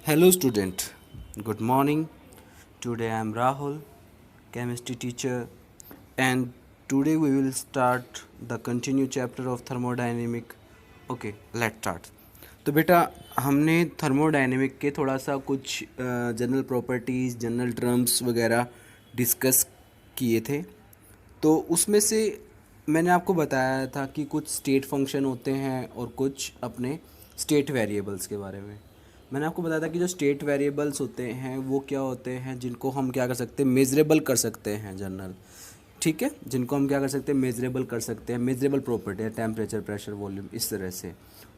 Hello student, good morning. Today I am Rahul, chemistry teacher, and today we will start the continue chapter of thermodynamic. Okay, let's start. तो बेटा हमने thermodynamic के थोड़ा सा कुछ general properties general terms वगैरह discuss किए थे। तो उसमें से मैंने आपको बताया था कि कुछ स्टेट फंक्शन होते हैं और कुछ अपने स्टेट वेरिएबल्स के बारे में मैंने आपको बताया था कि जो स्टेट वेरिएबल्स होते हैं वो क्या होते हैं जिनको हम क्या कर सकते हैं मेजरेबल कर सकते हैं जनरल। ठीक है, जिनको हम क्या कर सकते हैं मेजरेबल कर सकते हैं, मेजरेबल प्रॉपर्टी है, टेम्परेचर प्रेशर वॉल्यूम इस तरह से।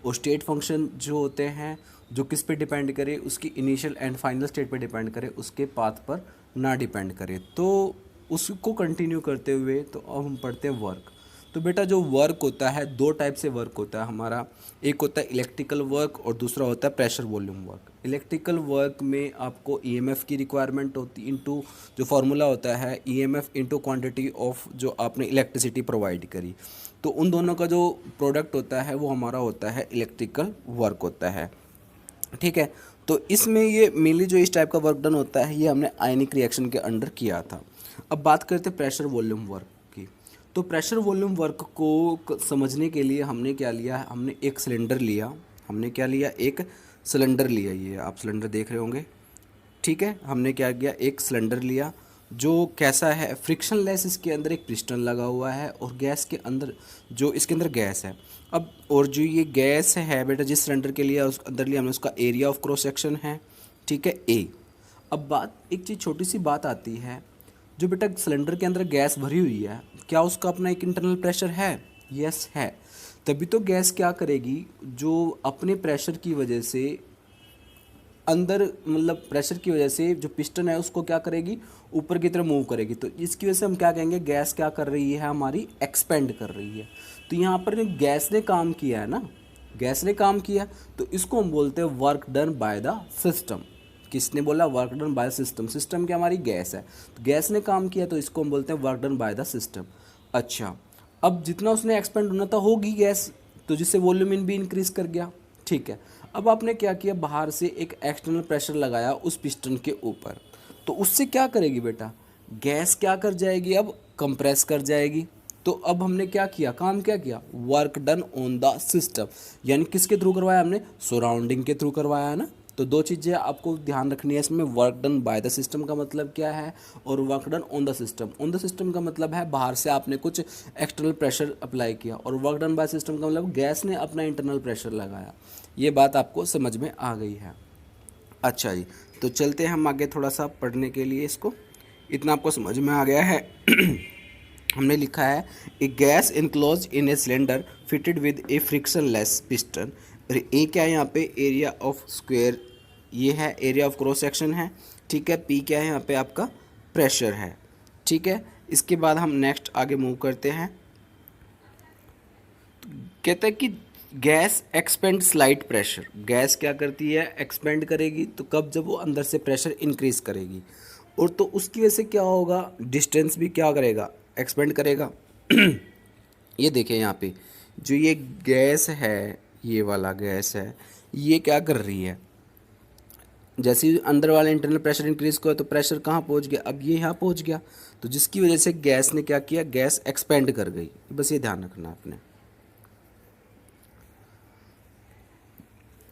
और स्टेट फंक्शन जो होते हैं जो किस पे डिपेंड करे, उसकी इनिशियल एंड फाइनल स्टेट पे डिपेंड करे, उसके पाथ पर ना डिपेंड करे। तो उसको कंटिन्यू करते हुए तो अब हम पढ़ते हैं वर्क। तो बेटा जो वर्क होता है दो टाइप से वर्क होता है हमारा, एक होता है इलेक्ट्रिकल वर्क और दूसरा होता है pressure volume work. Electrical work में आपको ईएमएफ की रिक्वायरमेंट होती इनटू जो फार्मूला होता है ईएमएफ इनटू क्वांटिटी ऑफ जो आपने इलेक्ट्रिसिटी प्रोवाइड करी, तो उन दोनों का जो प्रोडक्ट होता है वो हमारा होता है इलेक्ट्रिकल वर्क होता है। ठीक है, तो इसमें ये मेनली जो इस टाइप का वर्क डन होता है ये हमने आयनिक रिएक्शन के अंडर किया था। अब बात करते हैं प्रेशर वॉल्यूम वर्क की। तो प्रेशर वॉल्यूम वर्क को समझने के लिए हमने क्या लिया, हमने एक सिलेंडर लिया। हमने क्या लिया, एक सिलेंडर लिया। ये आप सिलेंडर देख रहे होंगे। ठीक है, हमने क्या किया, एक सिलेंडर लिया जो कैसा है फ्रिक्शन लेस, इसके अंदर एक पिस्टन लगा हुआ है और गैस के अंदर जो इसके अंदर गैस है। अब और जो ये गैस है बेटा जिस सिलेंडर के लिए उस अंदर लिया हमने उसका एरिया ऑफ क्रॉस सेक्शन है, ठीक है, ए। अब बात एक चीज़ छोटी सी बात आती है, जो बेटा सिलेंडर के अंदर गैस भरी हुई है क्या उसका अपना एक इंटरनल प्रेशर है? यस है। तभी तो गैस क्या करेगी, जो अपने प्रेशर की वजह से अंदर मतलब प्रेशर की वजह से जो पिस्टन है उसको क्या करेगी, ऊपर की तरफ मूव करेगी। तो इसकी वजह से हम क्या कहेंगे, गैस क्या कर रही है हमारी, एक्सपेंड कर रही है। तो यहाँ पर गैस ने काम किया है ना, गैस ने काम किया, तो इसको हम बोलते हैं work done by the system. किसने बोला, work done by system. System क्या हमारी गैस है, तो गैस ने काम किया तो इसको हम बोलते हैं work done by the system. अच्छा, अब जितना उसने एक्सपेंड होना था होगी गैस, तो जिससे वॉल्यूम इन भी इंक्रीज कर गया। ठीक है, अब आपने क्या किया, बाहर से एक एक्सटर्नल प्रेशर लगाया उस पिस्टन के ऊपर, तो उससे क्या करेगी बेटा, गैस क्या कर जाएगी, अब कंप्रेस कर जाएगी। तो अब हमने क्या किया, काम क्या किया, work done on the system. यानी किसके थ्रू करवाया हमने, सराउंडिंग के थ्रू करवाया है ना। तो दो चीज़ें आपको ध्यान रखनी है इसमें, work done by the system का मतलब क्या है और work done on the system. On the system का मतलब है बाहर से आपने कुछ एक्सटर्नल प्रेशर अप्लाई किया, और वर्क डन बाय सिस्टम का मतलब गैस ने अपना इंटरनल प्रेशर लगाया। ये बात आपको समझ में आ गई है। अच्छा जी, तो चलते हैं हम आगे थोड़ा सा पढ़ने के लिए इसको। इतना आपको समझ में आ गया है। हमने लिखा है a gas enclosed in a cylinder fitted with a frictionless piston. A क्या है यहाँ पे, एरिया ऑफ स्क्वायर, ये है एरिया ऑफ क्रॉस सेक्शन है। ठीक है, पी क्या है यहाँ पे आपका प्रेशर है। ठीक है, इसके बाद हम नेक्स्ट आगे मूव करते हैं। कहते हैं कि gas expand slight pressure. Gas क्या करती है, एक्सपेंड करेगी, तो कब, जब वो अंदर से प्रेशर इंक्रीज करेगी, और तो उसकी वजह से क्या होगा, डिस्टेंस भी क्या करेगा, एक्सपेंड करेगा। ये देखिए यहाँ पे जो ये गैस है, ये वाला गैस है, ये क्या कर रही है, जैसे ही अंदर वाला इंटरनल प्रेशर इंक्रीज किया तो प्रेशर कहाँ पहुँच गया, अब ये यहाँ पहुँच गया। तो जिसकी वजह से गैस ने क्या किया, गैस एक्सपेंड कर गई। बस ये ध्यान रखना आपने।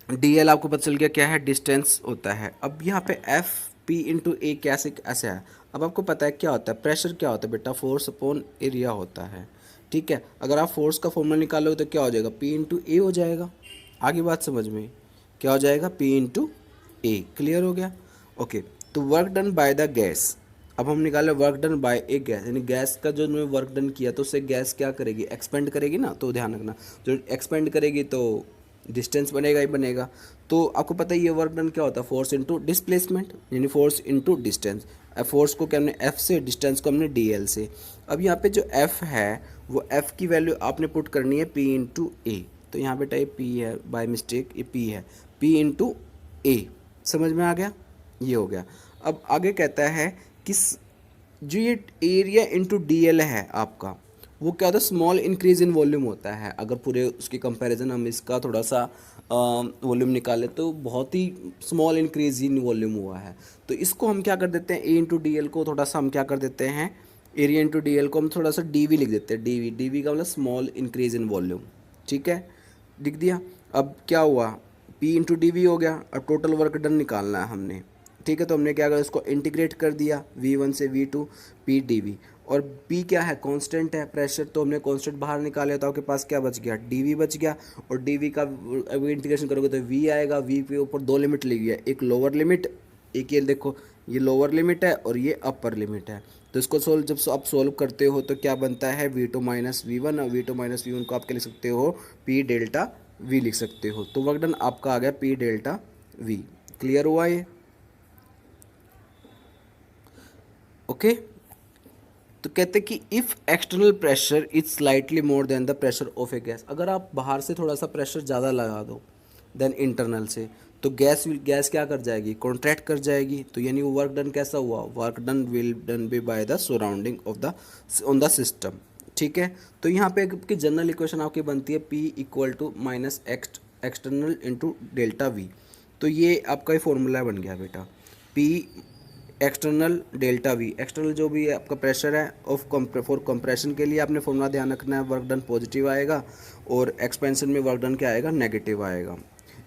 डी एल आपको पता चल गया क्या है, डिस्टेंस होता है। अब यहाँ पे एफ पी इंटू ए कैसे ऐसे है। अब आपको पता है क्या होता है, प्रेशर क्या होता है बेटा, फोर्स अपॉन एरिया होता है। ठीक है, अगर आप फोर्स का फॉर्मूला निकालोगे तो क्या हो जाएगा, पी इंटू ए हो जाएगा। आगे बात समझ में, क्या हो जाएगा, पी इंटू ए। क्लियर हो गया। ओके, तो work done by the gas. अब हम निकाले वर्क डन बाय ए गैस, यानी गैस का जो वर्क डन किया तो उससे गैस क्या करेगी, एक्सपेंड करेगी ना। तो ध्यान रखना, जो एक्सपेंड करेगी तो डिस्टेंस बनेगा ही बनेगा। तो आपको पता है ये वर्क डन क्या होता है, फोर्स इनटू डिस्प्लेसमेंट, यानी फोर्स इनटू डिस्टेंस। फोर्स को क्या हमने एफ से, डिस्टेंस को हमने डी एल से। अब यहाँ पे जो एफ है वो एफ की वैल्यू आपने पुट करनी है पी इंटू ए। तो यहाँ बेटा ये पी है, बाय मिस्टेक ये पी है, पी इंटू ए। समझ में आ गया, ये हो गया। अब आगे कहता है कि जो ये एरिया इंटू डी एल है आपका, वो क्या होता है, स्मॉल इंक्रीज इन वॉल्यूम होता है। अगर पूरे उसकी कंपैरिजन हम इसका थोड़ा सा वॉल्यूम निकालें तो बहुत ही स्मॉल इंक्रीज इन वॉल्यूम हुआ है। तो इसको हम क्या कर देते हैं, ए इंटू डी एल को थोड़ा सा हम क्या कर देते हैं, एरिया इंटू डी एल को हम थोड़ा सा डी वी लिख देते हैं। डी वी का मतलब स्मॉल इंक्रीज इन वॉल्यूम। ठीक है, लिख दिया। अब क्या हुआ, पी इंटू डी वी हो गया। अब टोटल वर्क डन निकालना है हमने। ठीक है, तो हमने क्या करा, इसको इंटीग्रेट कर दिया V1 से V2 पी डी वी। और P क्या है, कांस्टेंट है प्रेशर, तो हमने कांस्टेंट बाहर निकाले तो आपके पास क्या बच गया, dV बच गया। और dV का अभी इंटीग्रेशन करोगे तो V आएगा। V के ऊपर दो लिमिट ली हुई है, एक लोअर लिमिट, एक ये देखो ये लोअर लिमिट है और ये अपर लिमिट है। तो इसको सोल्व जब आप सोल्व करते हो तो क्या बनता है, V2 माइनस V1। और V2 माइनस V1 को आप क्या लिख सकते हो, P डेल्टा V लिख सकते हो। तो वर्क डन आपका आ गया P डेल्टा V। क्लियर हुआ ये? ओके तो कहते हैं कि if external pressure is slightly more than the pressure of A gas, अगर आप बाहर से थोड़ा सा प्रेशर ज़्यादा लगा दो देन इंटरनल से, तो गैस क्या कर जाएगी, कॉन्ट्रैक्ट कर जाएगी। तो यानी वो वर्क डन कैसा हुआ, work done will done be by the surrounding of the on the system. ठीक है, तो यहाँ पे आपकी जनरल इक्वेशन आपकी बनती है P equal to minus external into delta V. तो ये आपका ही फॉर्मूला बन गया बेटा, P external delta V. External जो भी आपका प्रेशर है ऑफ फॉर कंप्रेशन के लिए आपने फॉर्मूला ध्यान रखना है, वर्क डन पॉजिटिव आएगा और एक्सपेंशन में वर्क डन क्या आएगा, नेगेटिव आएगा।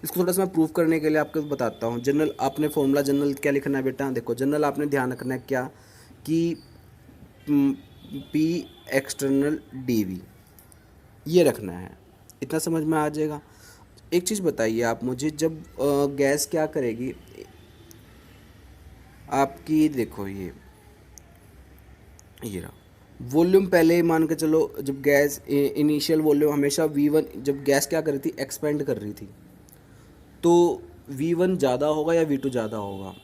इसको थोड़ा सा मैं प्रूव करने के लिए आपको बताता हूँ। जनरल आपने फॉर्मूला जनरल क्या लिखना है बेटा, देखो जनरल आपने ध्यान रखना है क्या कि पी एक्सटर्नल डी वी ये रखना है, इतना समझ में आ जाएगा। एक चीज़ बताइए आप मुझे, जब गैस क्या करेगी आपकी, देखो ये रहा वॉल्यूम। पहले ही मान के चलो, जब गैस इनिशियल वॉल्यूम हमेशा V1, जब गैस क्या कर रही थी, एक्सपेंड कर रही थी, तो V1 ज़्यादा होगा या V2 ज़्यादा होगा,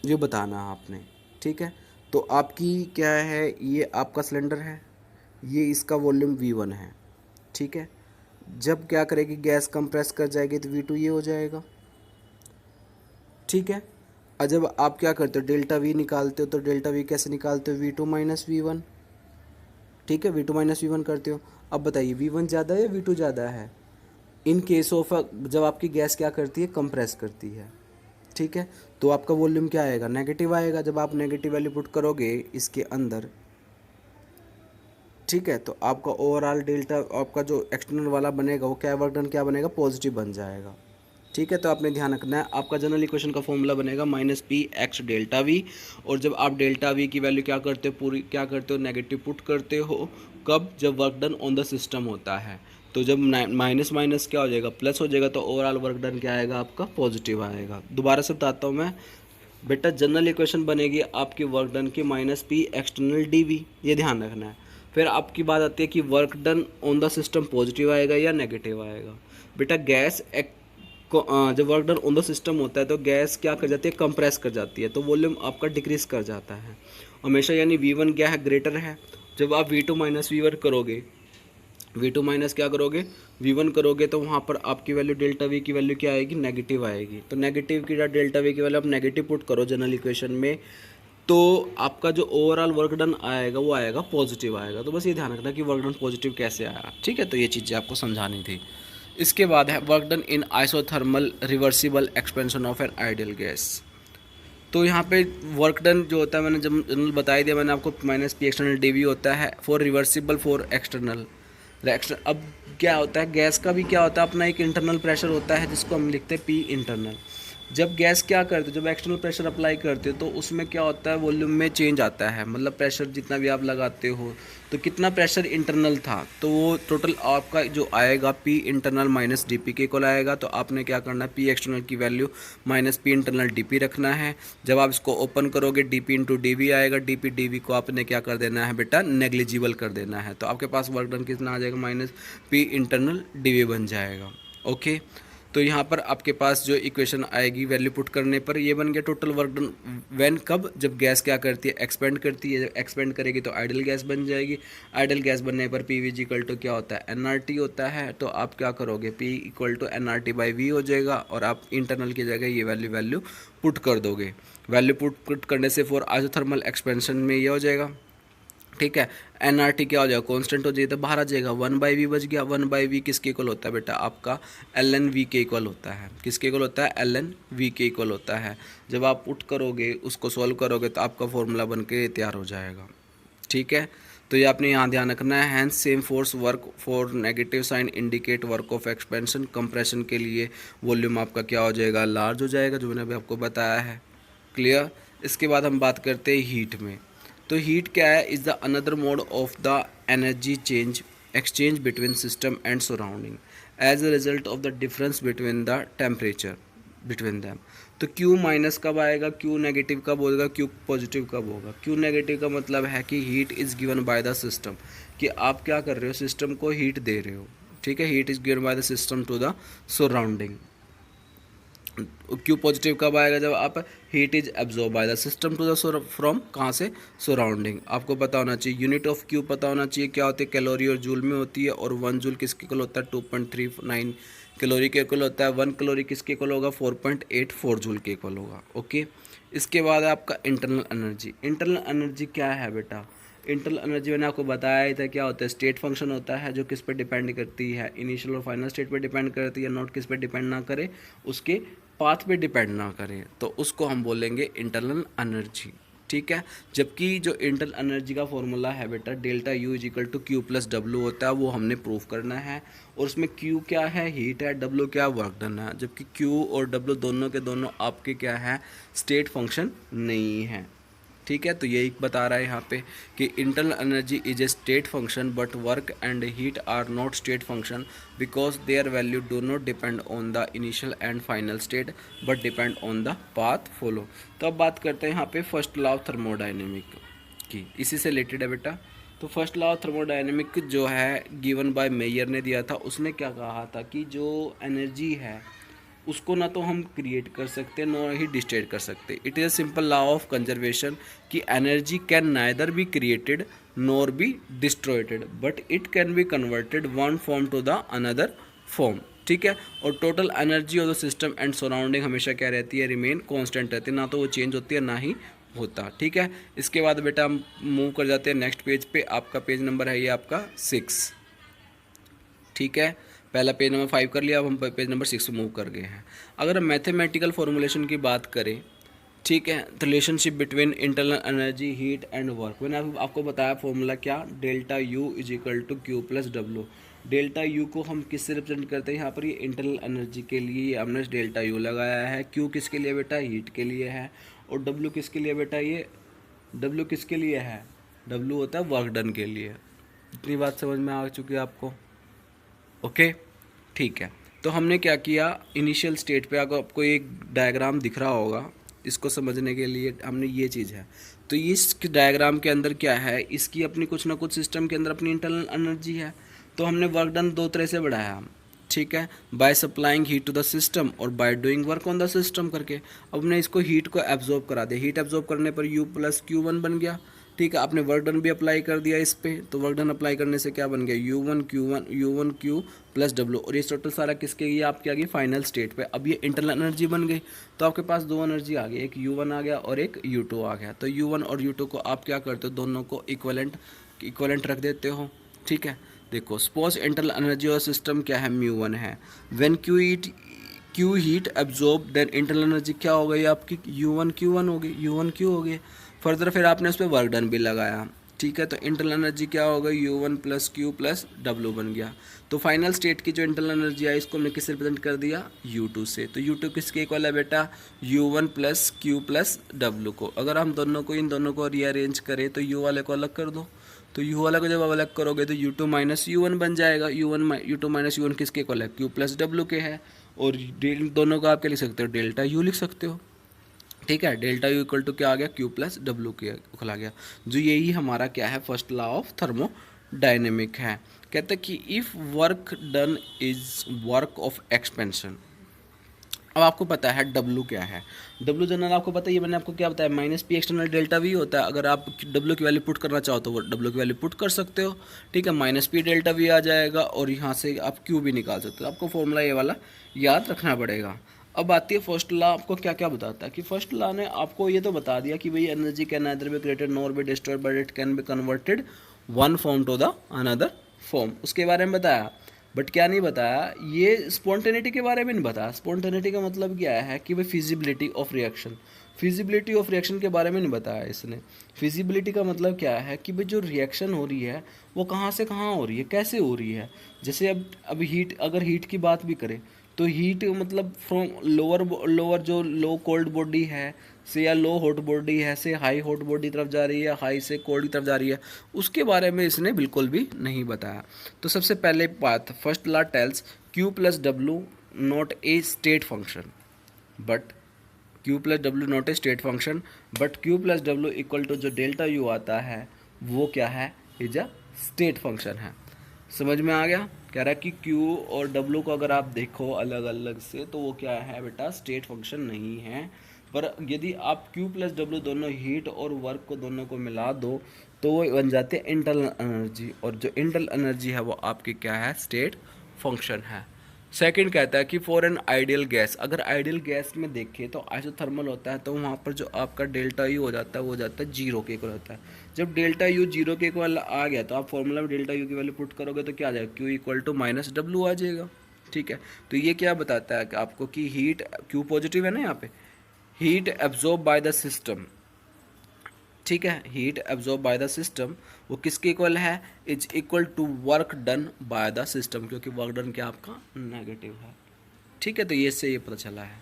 ये बताना है आपने। ठीक है, तो आपकी क्या है, ये आपका सिलेंडर है, ये इसका वॉल्यूम V1 है। ठीक है, जब क्या करेगी गैस कंप्रेस कर जाएगी तो V2 ये हो जाएगा। ठीक है, और जब आप क्या करते हो, डेल्टा वी निकालते हो, तो डेल्टा वी कैसे निकालते हो, V2 माइनस V1। ठीक है, V2 माइनस V1 करते हो। अब बताइए V1 ज़्यादा है या V2 ज़्यादा है, इन केस ऑफ जब आपकी गैस क्या करती है, कंप्रेस करती है। ठीक है, तो आपका वॉल्यूम क्या आएगा, नेगेटिव आएगा। जब आप नेगेटिव वैल्यू पुट करोगे इसके अंदर, ठीक है, तो आपका ओवरऑल डेल्टा आपका जो एक्सटर्नल वाला बनेगा वो क्या वर्क डन क्या बनेगा, पॉजिटिव बन जाएगा। ठीक है, तो आपने ध्यान रखना है, आपका जनरल इक्वेशन का फॉर्मूला बनेगा minus P x delta we. और जब आप डेल्टा वी की वैल्यू क्या करते हो, पूरी क्या करते हो, नेगेटिव पुट करते हो। कब, जब work done on the system होता है। तो जब माइनस माइनस क्या हो जाएगा, प्लस हो जाएगा, तो ओवरऑल वर्क डन क्या आएगा, आपका पॉजिटिव आएगा। दोबारा से बताता हूँ मैं बेटा, जनरल इक्वेशन बनेगी आपकी वर्क डन की minus P external D V, ये ध्यान रखना है। फिर आपकी बात आती है कि work done on the system positive आएगा या नेगेटिव आएगा। बेटा गैस जब work done on the system होता है तो गैस क्या कर जाती है, कंप्रेस कर जाती है, तो वॉल्यूम आपका डिक्रीज कर जाता है हमेशा। यानी V1 क्या है, ग्रेटर है। जब आप V2 माइनस V1 करोगे, V2 माइनस क्या करोगे, V1 करोगे, तो वहाँ पर आपकी वैल्यू डेल्टा V की वैल्यू क्या आएगी, नेगेटिव आएगी। तो नेगेटिव की डेल्टा V की वैल्यू आप नेगेटिव पुट करो जनरल इक्वेशन में, तो आपका जो ओवरऑल वर्क डन आएगा वो आएगा पॉजिटिव आएगा। तो बस ये ध्यान रखना कि वर्क डन पॉजिटिव कैसे आया। ठीक है, तो ये चीज़ें आपको समझानी थी। इसके बाद है work done in isothermal reversible expansion of an ideal gas. तो यहाँ पे वर्क डन जो होता है, मैंने जब जनरल बता दिया मैंने आपको, minus P external D V होता है फॉर रिवर्सिबल फॉर एक्सटर्नल। अब क्या होता है, गैस का भी क्या होता है, अपना एक इंटरनल प्रेशर होता है जिसको हम लिखते हैं पी इंटरनल। जब गैस क्या करते हो, जब एक्सटर्नल प्रेशर अप्लाई करते हो तो उसमें क्या होता है, वॉल्यूम में चेंज आता है। मतलब प्रेशर जितना भी आप लगाते हो, तो कितना प्रेशर इंटरनल था, तो वो टोटल आपका जो आएगा P internal minus D P के इक्वल आएगा। तो आपने क्या करना है, पी एक्सटर्नल की value minus P internal D P रखना है। जब आप इसको ओपन करोगे D P into D V आएगा। डी पी डी वी को आपने क्या कर देना है बेटा, नेग्लिजिबल कर देना है। तो आपके पास वर्क डन कितना आ जाएगा, minus P internal D V बन जाएगा। ओके, तो यहाँ पर आपके पास जो इक्वेशन आएगी वैल्यू पुट करने पर ये बन गया टोटल वर्क डन व्हेन, कब, जब गैस क्या करती है, एक्सपेंड करती है। जब एक्सपेंड करेगी तो आइडल गैस बन जाएगी। आइडल गैस बनने पर पी वी इक्वल टू क्या होता है, एन आर टी होता है। तो आप क्या करोगे, P equal to N R T by V हो जाएगा, और आप इंटरनल की जगह ये वैल्यू पुट कर दोगे। वैल्यू पुट करने से फॉर आइसोथर्मल एक्सपेंशन में ये हो जाएगा ठीक है। एनआरटी क्या हो जाएगा, कांस्टेंट हो जाएगा तो बाहर आ जाएगा, 1/v बच गया। 1/v किसके इक्वल होता है बेटा, आपका ln v के इक्वल होता है। किसके इक्वल होता है, ln v के इक्वल होता है। जब आप पुट करोगे, उसको सॉल्व करोगे तो आपका फॉर्मूला बन के तैयार हो जाएगा। ठीक है, तो ये आपने यहाँ ध्यान रखना है। Hence same force work for negative sign indicate work of expansion. Compression के लिए वॉल्यूम आपका क्या हो जाएगा, लार्ज हो जाएगा, जो मैंने अभी आपको बताया है। क्लियर। इसके बाद हम बात करते हैं हीट में। तो हीट क्या है, is the another mode of the energy change exchange between system and surrounding as a result of the difference between the temperature between them. तो Q माइनस कब आएगा, Q नेगेटिव कब होगा, Q पॉजिटिव कब होगा। Q negative का मतलब है कि heat is given by the system, कि आप क्या कर रहे हो, सिस्टम को हीट दे रहे हो। ठीक है, heat is given by the system to the surrounding. Q positive कब आएगा, जब आप heat is absorb by the system to the फ्रॉम कहाँ से, सराउंडिंग। आपको पता होना चाहिए, यूनिट ऑफ Q पता होना चाहिए क्या होती है, कैलोरी और जूल में होती है। और 1 जूल किसके इक्वल होता है, 2.39 कैलोरी के इक्वल होता है। 1 कैलोरी किसके इक्वल होगा, 4.84 जूल के इक्वल होगा। ओके, इसके बाद है आपका इंटरनल एनर्जी। इंटरनल एनर्जी क्या है बेटा, इंटरनल एनर्जी मैंने आपको बताया ही था क्या होता है, स्टेट फंक्शन होता है जो किस पे डिपेंड करती है, इनिशियल और फाइनल स्टेट पे डिपेंड करती है, नॉट किस पे डिपेंड ना करे, उसके पाथ पे डिपेंड ना करें, तो उसको हम बोलेंगे इंटरनल एनर्जी। ठीक है, जबकि जो इंटरनल एनर्जी का फॉर्मूला है बेटा, delta U is equal to Q plus W होता है, वो हमने प्रूव करना है। और उसमें क्यू क्या है, हीट है, डब्ल्यू क्या है, वर्क डन है। जबकि क्यू और डब्ल्यू दोनों के दोनों आपके क्या है, स्टेट फंक्शन नहीं है। ठीक है, तो यही बता रहा है यहाँ पे कि internal energy is a state function but work and heat are not state function because their value do not depend on the initial and final state but depend on the path follow. तो अब बात करते हैं यहाँ पे first law of thermodynamic की, इसी से रिलेटेड है बेटा। तो फर्स्ट लॉ ऑफ थर्मोडाइनमिक जो है गिवन बाय मेयर ने दिया था, उसने क्या कहा था कि जो एनर्जी है उसको ना तो हम क्रिएट कर सकते ना ही डिस्ट्रॉय कर सकते। It is a simple law of conservation कि energy can neither be created nor be destroyed but it can be converted one form to the another form. ठीक है, और total energy of the system and surrounding हमेशा क्या रहती है, remain constant रहती है, ना तो वो चेंज होती है ना ही होता। ठीक है, इसके बाद बेटा हम मूव कर जाते हैं नेक्स्ट पेज पे। आपका पेज नंबर है ये आपका 6। ठीक है, पहला पेज नंबर 5 कर लिया, अब हम पेज नंबर 6 मूव कर गए हैं। अगर हम मैथमेटिकल फॉर्मूलेशन की बात करें, ठीक है, तो relationship between internal energy heat and work, मैंने आपको बताया फॉर्मूला क्या, delta U is equal to Q plus W. Delta U को हम किससे रिप्रेजेंट करते हैं, यहाँ पर ये इंटरनल एनर्जी के लिए हमने डेल्टा यू लगाया है। क्यू किसके लिए बेटा, हीट के लिए है। और डब्ल्यू किसके लिए बेटा, ये डब्ल्यू किसके लिए है, डब्ल्यू होता है वर्क डन के लिए। इतनी बात समझ में आ चुकी है आपको। ओके, ठीक है, तो हमने क्या किया, इनिशियल स्टेट पे अगर आपको एक डायग्राम दिख रहा होगा, इसको समझने के लिए हमने ये चीज़ है, तो इस डायग्राम के अंदर क्या है, इसकी अपनी कुछ ना कुछ सिस्टम के अंदर अपनी इंटरनल एनर्जी है। तो हमने वर्क डन दो तरह से बढ़ाया, ठीक है, by supplying heat to the system और by doing work on the system करके। अब हमने इसको हीट को एब्जॉर्ब करा दिया, हीट एब्जॉर्ब करने पर U प्लस Q1 बन गया। ठीक है, आपने वर्क डन भी अप्लाई कर दिया इस पे, तो वर्क डन अप्लाई करने से क्या बन गया, U1 Q प्लस W। और ये टोटल सारा किसके, ये आपकी आ गई फाइनल स्टेट पे। अब ये इंटरनल एनर्जी बन गई, तो आपके पास दो एनर्जी आ गई, एक U1 आ गया और एक U2 आ गया। तो U1 और U2 को आप क्या करते हो, दोनों को इक्वलेंट रख देते हो। ठीक है, देखो सपोज इंटरनल एनर्जी और सिस्टम क्या है, μ1 है। When Q heat absorb then internal energy क्या हो गई आपकी, U1 Q1 हो गई, U1 Q हो गई। फर्दर फिर आपने उस पर वर्क डन भी लगाया। ठीक है, तो इंटरनल एनर्जी क्या हो गई, U1 plus Q plus W बन गया। तो फाइनल स्टेट की जो इंटरनल एनर्जी आई, इसको हमने किससे रिप्रेजेंट कर दिया, U2 से। तो U2 किसके इक्वल है बेटा, U1 plus Q plus W को। अगर हम इन दोनों को रीअरेंज करें तो U वाले को अलग कर दो, तो U वाला को जब अलग करोगे तो U2 माइनस U1 बन जाएगा। U2 माइनस U1 किसके इक्वल है, Q प्लस W के है। और दोनों का आप क्या लिख सकते हो, डेल्टा U लिख सकते हो। ठीक है, डेल्टा यू इक्वल टू क्या आ गया, Q प्लस डब्ल्यू के इक्वल आ गया। जो यही हमारा क्या है, फर्स्ट लॉ ऑफ थर्मोडायनेमिक है। कहते हैं कि if work done is work of expansion. अब आपको पता है W क्या है, W जनरल आपको पता है, ये मैंने आपको क्या बताया, minus P external delta V होता है। अगर आप W की वैल्यू पुट करना चाहो तो वो W की वैल्यू पुट कर सकते हो। ठीक है, माइनस P डेल्टा V आ जाएगा और यहाँ से आप Q भी निकाल सकते हो। आपको फॉर्मूला ये वाला याद रखना पड़ेगा। अब आती है फर्स्ट लॉ, आपको क्या क्या बताता है कि फर्स्ट लॉ ने आपको ये तो बता दिया कि भाई energy can neither be created nor be destroyed but it can be converted one form to the another form, उसके बारे में बताया। बट क्या नहीं बताया, ये स्पॉन्टेनिटी के बारे में नहीं बताया। स्पॉन्टेनिटी का मतलब क्या है कि भाई feasibility of reaction, feasibility of reaction के बारे में नहीं बताया इसने। फिजिबिलिटी का मतलब क्या है कि भाई जो रिएक्शन हो रही है वो कहाँ से कहाँ हो रही है, कैसे हो रही है। जैसे अब हीट, अगर हीट की बात भी करें तो हीट मतलब फ्रॉम लोअर जो लो कोल्ड बॉडी है से या लो हॉट बॉडी है से हाई हॉट बॉडी तरफ जा रही है या हाई से कोल्ड की तरफ जा रही है, उसके बारे में इसने बिल्कुल भी नहीं बताया। तो सबसे पहले बात, first law tells Q plus W not a state function, but Q plus W not a state function, but Q plus W equal to जो डेल्टा यू आता है वो क्या है, इज अ स्टेट फंक्शन है। समझ में आ गया? कह रहा है कि Q और W को अगर आप देखो अलग अलग से तो वो क्या है बेटा, स्टेट फंक्शन नहीं है। पर यदि आप Q प्लस W दोनों हीट और वर्क को दोनों को मिला दो तो वो बन जाते हैं इंटरनल एनर्जी, और जो इंटरनल एनर्जी है वो आपकी क्या है, स्टेट फंक्शन है। सेकंड कहता है कि फॉर एन आइडियल गैस, अगर आइडियल गैस में देखें तो आइसोथर्मल होता है तो वहाँ पर जो आपका डेल्टा यू हो जाता है वो हो जाता है जीरो के इक्वल होता है। जब डेल्टा यू जीरो के इक्वल आ गया तो आप फॉर्मूला में डेल्टा यू की वैल्यू पुट करोगे तो क्या आ जाएगा, Q equal to minus W आ जाएगा। ठीक है, तो ये क्या बताता है कि आपको कि हीट, क्यू पॉजिटिव है ना यहाँ पे, heat absorb by the system, ठीक है, heat absorb by the system वो किसके इक्वल है, is equal to work done by the system, क्योंकि वर्क डन क्या आपका नेगेटिव है। ठीक है, तो ये से ये पता चला है।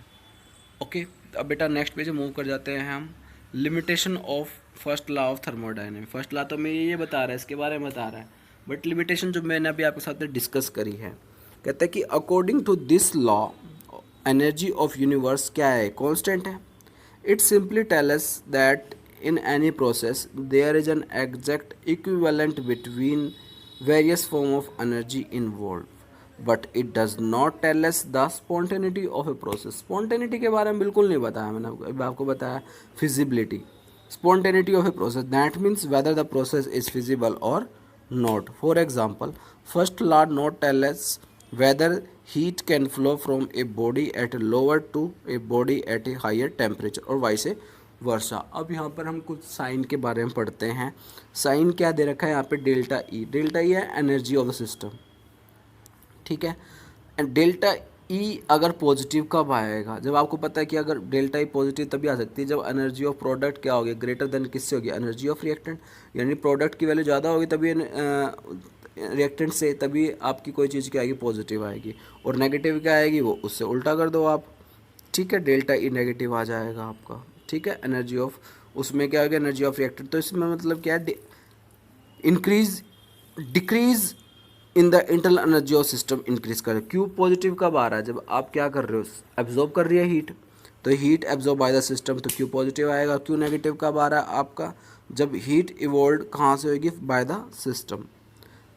ओके, अब बेटा नेक्स्ट पेज मूव कर जाते हैं हम। Limitation of first law of thermodynamic. First law तो मैं ये बता रहा है, इसके बारे में बता रहा है, बट लिमिटेशन जो मैंने अभी आपके साथ डिस्कस करी है, कहता है कि according to this law energy of universe क्या है, कांस्टेंट है। It simply tell us that in any process there is an exact equivalent between various form of energy involved, but it does not tell us the spontaneity of a process। spontaneity के बारे में बिल्कुल नहीं बताया मैंने अभी आपको बताया feasibility, spontaneity of a process that means whether the process is feasible or not। for example, first law not tell us whether heat can flow from a body at a lower to a body at a higher temperature और vice वर्षा। अब यहाँ पर हम कुछ sign के बारे में पढ़ते हैं। साइन क्या दे रखा है यहाँ पे, डेल्टा ई, डेल्टा ई है एनर्जी ऑफ द सिस्टम, ठीक है। एंड डेल्टा ई अगर पॉजिटिव कब आएगा, जब आपको पता है कि अगर डेल्टा ई पॉजिटिव तभी आ सकती है जब एनर्जी ऑफ प्रोडक्ट क्या होगी, ग्रेटर देन किससे होगी, एनर्जी ऑफ रिएक्टेंट, यानी प्रोडक्ट की वैल्यू ज़्यादा होगी तभी रिएक्टेंट से, तभी आपकी कोई चीज़ क्या आएगी, पॉजिटिव आएगी। और नेगेटिव क्या आएगी, वो उससे उल्टा कर दो आप, ठीक है, डेल्टा ई नेगेटिव आ जाएगा आपका। ठीक है, एनर्जी ऑफ, उसमें क्या होगा, एनर्जी ऑफ रिएक्टर, तो इसमें मतलब क्या है, increase decrease in the internal energy of system increase कर। क्यू पॉजिटिव कब आ रहा है, जब आप क्या कर रहे हो, एब्जॉर्ब कर रही है हीट, तो heat absorb by the system, तो क्यू पॉजिटिव आएगा। क्यू नेगेटिव कब आ रहा है आपका, जब हीट इवॉल्व कहाँ से होगी, बाय द सिस्टम।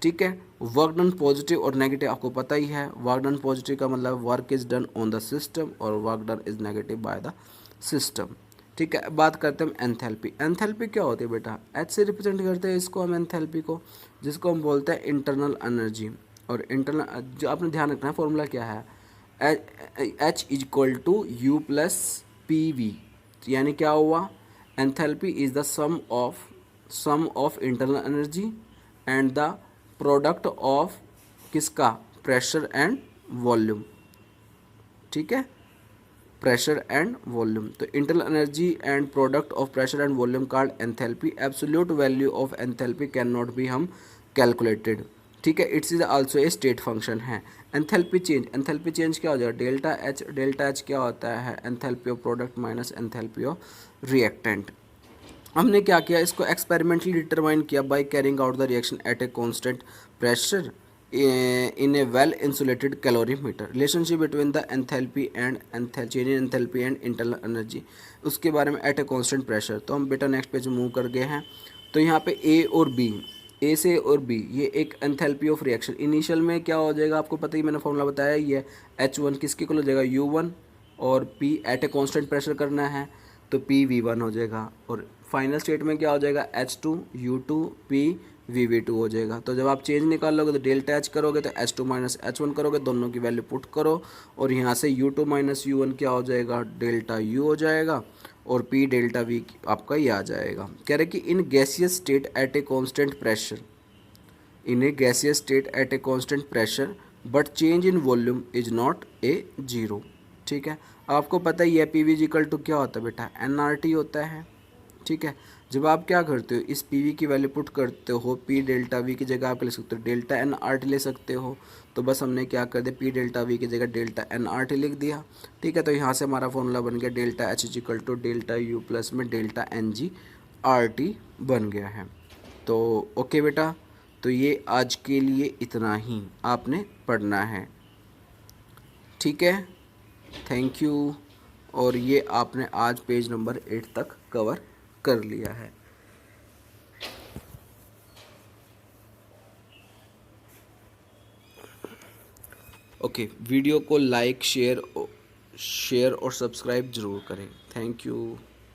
ठीक है, वर्क डन पॉजिटिव और नेगेटिव आपको पता ही है, वर्क डन पॉजिटिव का मतलब work is done on the system और work done is negative by the system. ठीक है, बात करते हैं हम एंथैल्पी। एंथैल्पी क्या होती है बेटा, एच से रिप्रेजेंट करते हैं इसको हम एंथैल्पी को, जिसको हम बोलते हैं इंटरनल एनर्जी। और इंटरनल जो आपने ध्यान रखना है, फॉर्मूला क्या है, H is equal to U plus P V, यानी क्या हुआ, enthalpy is the sum of internal energy and the product of किसका, प्रेशर एंड वॉल्यूम। ठीक है, प्रेशर एंड वॉल्यूम, तो internal energy and product of pressure and volume called enthalpy. Absolute value of enthalpy can not be हम calculated. ठीक है, it's is also a state function है। Enthalpy change, enthalpy change क्या हो जाएगा, delta H, delta H क्या होता है, enthalpy of product minus enthalpy of reactant. हमने क्या किया, इसको एक्सपेरिमेंटली डिटरमाइन किया by carrying out the reaction at a constant pressure in a well insulated calorimeter। relationship between the enthalpy and change in enthalpy and internal energy, उसके बारे में at a constant pressure। तो हम बेटा next page move कर गए हैं। तो यहाँ पे A और B, A से और B, ये एक एंथैल्पी ऑफ रिएक्शन। इनिशियल में क्या हो जाएगा आपको पता ही, मैंने फॉर्मूला बताया ही है, H1 किसके इक्वल हो जाएगा, U1, और P at a constant pressure करना है तो P V1 हो जाएगा। और फाइनल स्टेट में क्या हो जाएगा, H2 U2 P VV2 हो जाएगा। तो जब आप चेंज निकालोगे तो डेल्टा H करोगे तो H2 माइनस H1 करोगे, दोनों की वैल्यू पुट करो और यहाँ से U2 माइनस U1 क्या हो जाएगा, डेल्टा U हो जाएगा और P डेल्टा V आपका ये आ जाएगा। कह रहे कि in gaseous state at a constant pressure, in a gaseous state at a constant pressure but change in volume is not a zero। ठीक है, आपको पता ही है PV इक्वल टू क्या होता है बेटा, nRT होता है। ठीक है, जब आप क्या करते हो, इस PV की वैल्यू पुट करते हो, P डेल्टा V की जगह आप ले सकते हो डेल्टा nRT ले सकते हो। तो बस हमने क्या कर दिया, P डेल्टा V की जगह डेल्टा nRT लिख दिया। ठीक है, तो यहाँ से हमारा फॉर्मूला बन गया delta H equal to delta U plus में डेल्टा NG/RT बन गया है। तो ओके बेटा, तो ये आज के लिए इतना ही आपने पढ़ना है। ठीक है, थैंक यू। और ये आपने आज पेज नंबर 8 तक कवर कर लिया है। ओके, वीडियो को लाइक शेयर और सब्सक्राइब ज़रूर करें। Thank you.